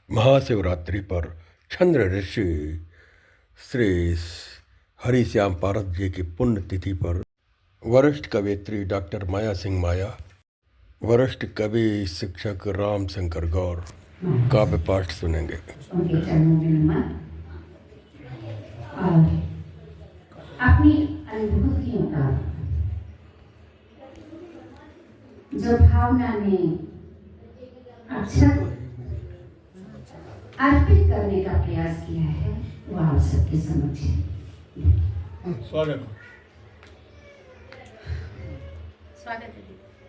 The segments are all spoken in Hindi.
महाशिवरात्रि पर चंद्र ऋषि श्री हरिश्याम पारस जी की पुण्य तिथि पर वरिष्ठ कवयित्री डॉक्टर माया सिंह माया, वरिष्ठ कवि शिक्षक राम शंकर गौर काव्य पाठ सुनेंगे। उनके चरणों में नमन और अपनी अनुभूतियों का जो भावना में अक्षर अर्पित करने का प्रयास किया है वो आप सबके समक्ष है। स्वागत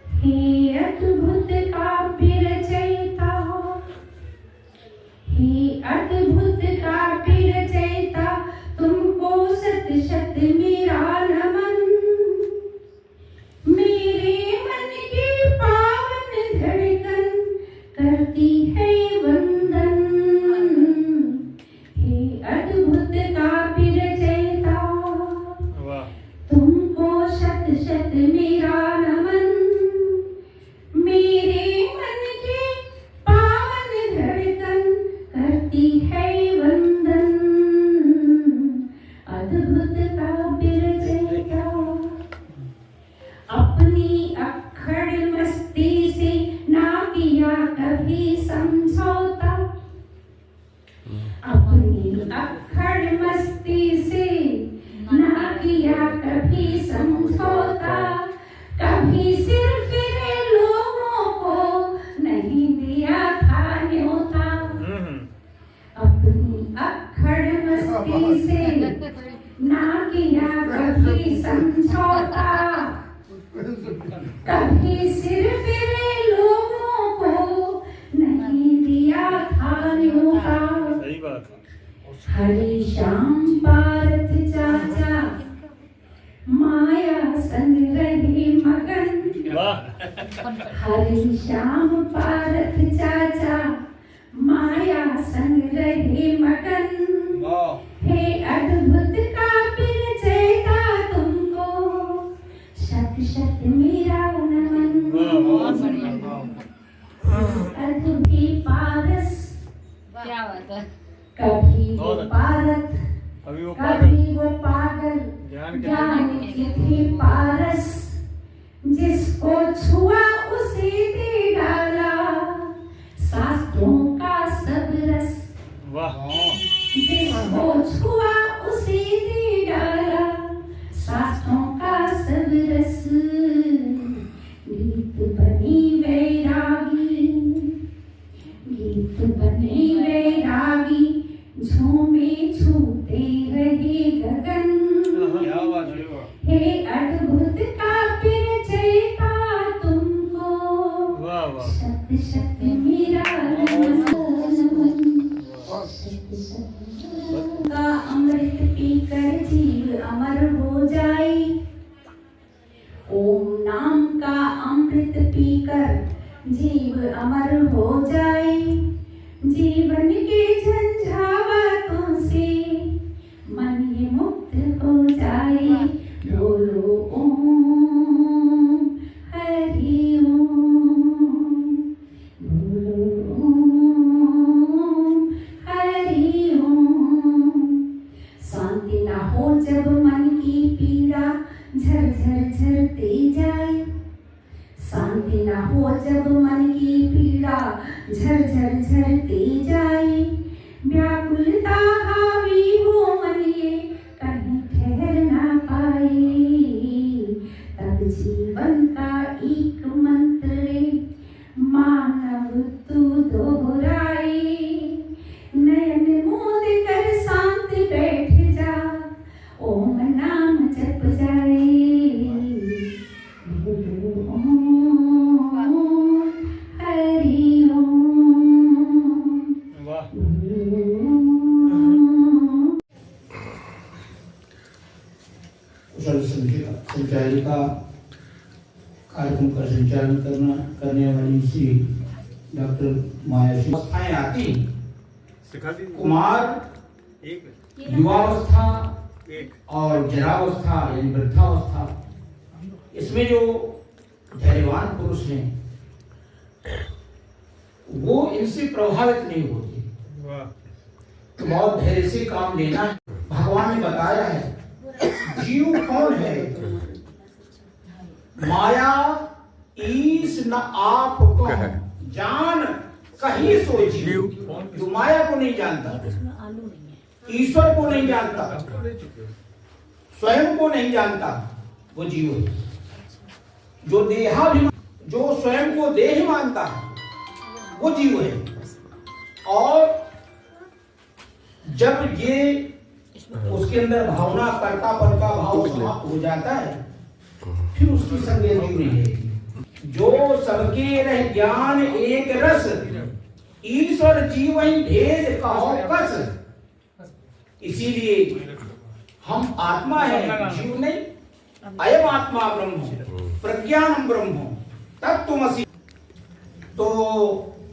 हे अद्भुत काव्य रचयिता, हे अद्भुत काव्य रचयिता, तुमको शत शत मेरा नमन। मेरे मन की पावन धड़कन करती है वंदन। हे अद्भुत काव्य रचयिता, तुमको शत शत मेरा नमन। मेरे मन की पावन धड़कन करती है वंदन। अद्भुत काव्य रचयिता, अपनी अक्खड़ मस्ती से ना किया कभी समझौता। अपनी अक्खड़ मस्ती से ना किया कभी समझौता। कभी सिर्फ लोगों को नहीं दिया था न्योता। अपनी अक्खड़ मस्ती से ना किया कभी समझौता। कभी सिर्फ लोगों को नहीं दिया था न्योता। सही बात है। हरि श्याम पारथ चाचा, माया संग रहे मगन। हरि श्याम पारथ चाचा, माया संग रहे मगन। हे अद्भुत काव्य रचयिता, तुमको शत शत मेरा नमन। अद्भुत पारस, क्या बात है। कभी वो पारथ, कभी वो पागल, ज्ञान की थी पारस। जिसको छुआ उसे दे डाला शास्त्रों का सब रस। जिसको छुआ उसे दे डाला शास्त्रों का सब रस। गीत बनी वैरागी, गीत बने वैरागी, झूमे छूते रहे गगन। हे अद्भुत काव्य रचयिता, तुमको शत शत मेरा नमन। का अमृत पीकर जीव अमर हो जाए। ओम नाम का अमृत पीकर जीव अमर हो जाए। जीवन के झंझावातों से मन ये मुक्त हो जाए। बोलो ओम हरि ओम, बोलो ओम हरि ओम। शांति ना हो जब मन की पीड़ा झर झर झरते जाए। शांति ना हो जब मन की पीड़ा झर झर झरते जाए। व्याकुलता हावी हो मन ये कहीं ठहर ना पाए। तब जीवन का एक मंत्र रे मानव तू दोहराए। नयन मूंद कर शांत बैठ जा, ओम नाम जप जाए। संचालिका कार्यक्रम का संचालन करने वाली श्री डॉक्टर माया सिंह। अवस्थाएं आती, कुमार, युवावस्था और जरावस्था यानी वृद्धावस्था। इसमें जो धैर्यवान पुरुष हैं वो इनसे प्रभावित नहीं होते। तो बहुत धैर्य से काम लेना है। भगवान ने बताया है जीव कौन है। माया ईस न आप को जान कहीं सो जीव। जो माया को नहीं जानता, ईश्वर को नहीं जानता, स्वयं को नहीं जानता, वो जीव है। जो स्वयं को देह मानता है वो जीव है। और जब ये उसके अंदर भावना कर्तापन का भाव समाप्त हो जाता है, फिर उसकी संज्ञा जीव नहीं है। जो सबके रह ज्ञान एक रस, ईश्वर जीव भेद कहो कस। इसीलिए हम आत्मा है, जीव नहीं। अयम आत्मा ब्रह्म प्रज्ञानम ब्रह्म तत्त्वमसि। तो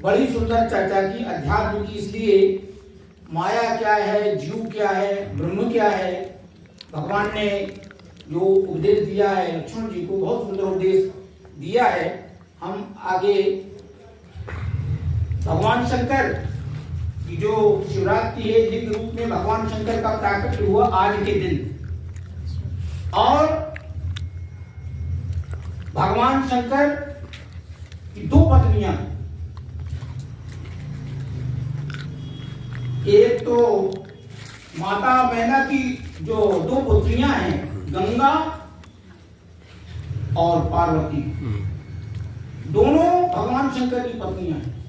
बड़ी सुंदर चर्चा की अध्यात्म की। इसलिए माया क्या है, जीव क्या है, ब्रह्म क्या है, भगवान ने जो उपदेश दिया है लक्ष्मण जी को, बहुत सुंदर उपदेश दिया है। हम आगे भगवान शंकर की जो शिवरात्रि है, दिव्य रूप में भगवान शंकर का प्राकट्य हुआ आज के दिन। और भगवान शंकर की दो पत्नियां, एक तो माता मैना की जो दो पुत्रियां हैं, गंगा और पार्वती, दोनों भगवान शंकर की पत्नियां हैं।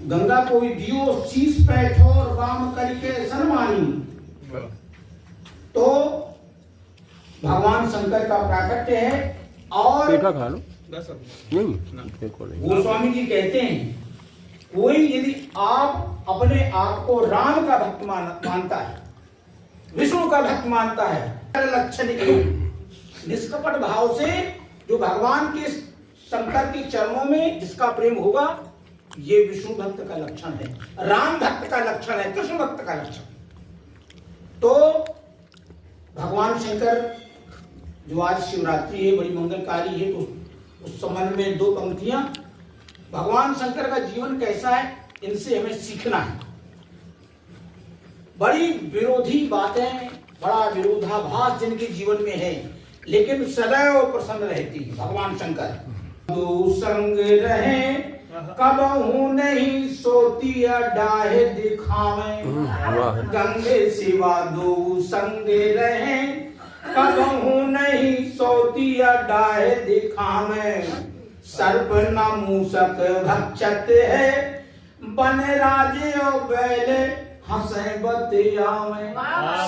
गंगा को दियो शीश पैठौर वाम करके सनमानी। तो भगवान शंकर का प्राकट्य है। और गोस्वामी जी कहते हैं, कोई यदि आप अपने आप को राम का भक्त मानता है, विष्णु का भक्त मानता है, लक्षण एक निष्कपट भाव से जो भगवान के शंकर के चरणों में जिसका प्रेम होगा, ये विष्णु भक्त का लक्षण है, राम भक्त का लक्षण है, कृष्ण भक्त का लक्षण। तो भगवान शंकर जो आज शिवरात्रि है, बड़ी मंगलकारी है, तो उस संबंध में दो पंक्तियां। भगवान शंकर का जीवन कैसा है, इनसे हमें सीखना है। बड़ी विरोधी बातें, बड़ा विरोधाभास जिनके जीवन में है, लेकिन सदैव प्रसन्न रहती है। भगवान शंकर दो संग रहे कबहू नहीं सोती डाहे दिखावे, गंगे सिवा दो संग रहे कबहू नहीं सोती डाहे दिखावे। सर्प न मूसक भक्षत है, बन राजे और बैले हंसे बतिया में।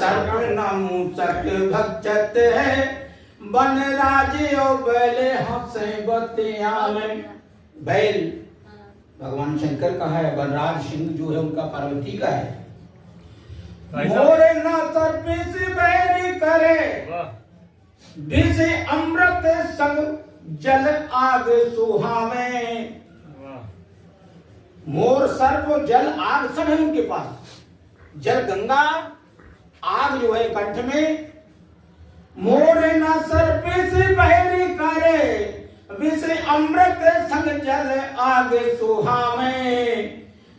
सर्प न मूसक भक्षत है, बन राजे और बैले हंसे बतिया में। बैल भगवान शंकर का है, बलराज सिंह जो है उनका पार्वती का है। मोरे न सर्प से बैर करे, विष अमृत संग जल आग सुहावे। मोर सर्प जल आग सब है उनके पास। जल गंगा, आग जो है कंठ में। मोर न सर्प से बहरी करे, विष अमृत संग जल आग सुहावे।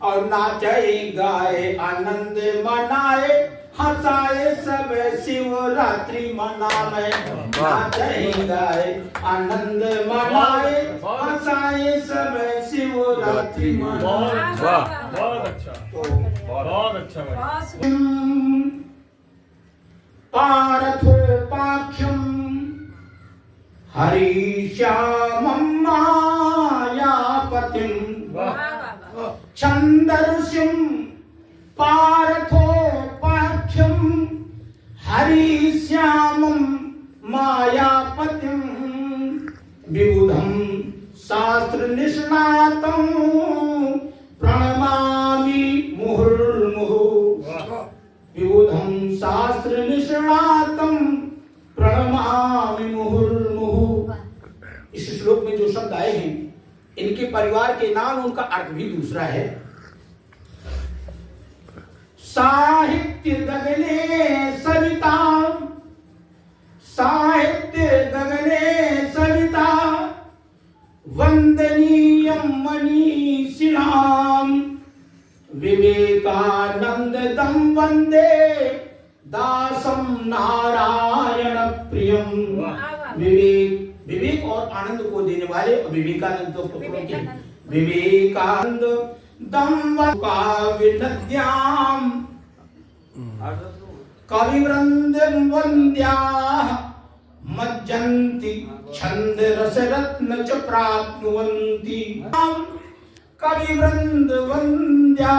और नाचे गाए आनंद मनाए, हंसाए सब शिवरात्रि मनावे। नाचे गाए आनंद मनाए, हंसाए सब शिवरात्रि मनावे। बहुत अच्छा, बहुत अच्छा भाई। पार्थो पाख्यम हरिश्यामं मायापतिं, छन्दर्षिं पार्थो पाख्यं हरिश्यामं मायापतिं। विबुधं शास्त्र निष्णातं प्रणमामि मुहुर्मुहुः। विबुधं शास्त्र निष्णातं प्रणमामि मुहुर्मुहुः। इस श्लोक में जो शब्द आए हैं, इनके परिवार के नाम, उनका अर्थ भी दूसरा है। साहित्य गगने सविता, साहित्य गगने सविता, वंदनीयं मनीषिणाम् विवेकानंदं वंदे दासम नारायण प्रियम। विवेक और आनंद को देने वाले विवेकानंद तो पुत्रों के विवेकानंद विनद्याम कविवृंद वंद्या मज्जन्ति छंद रस रत्न च प्राप्नुवन्ति। कविवृंद वंद्या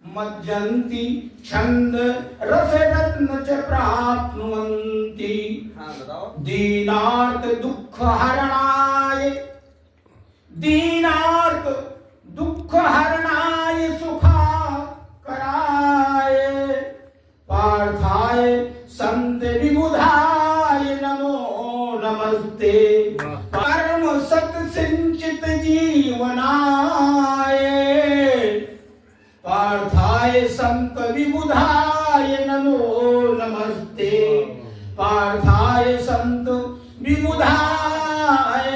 मज्जन्ति छंद रस रत्न च प्राप्नुवन्ति। दीनार्थ दुख हरणाय दीनार्थ दुख हरणाय सुखाकराय पार्थाय संत विबुधाय नमो नमस्ते। परम सत सिंचित जीवनाय पार्थाय संत विबुधाय नमो नमस्ते। पार्थाय संत विबुधाय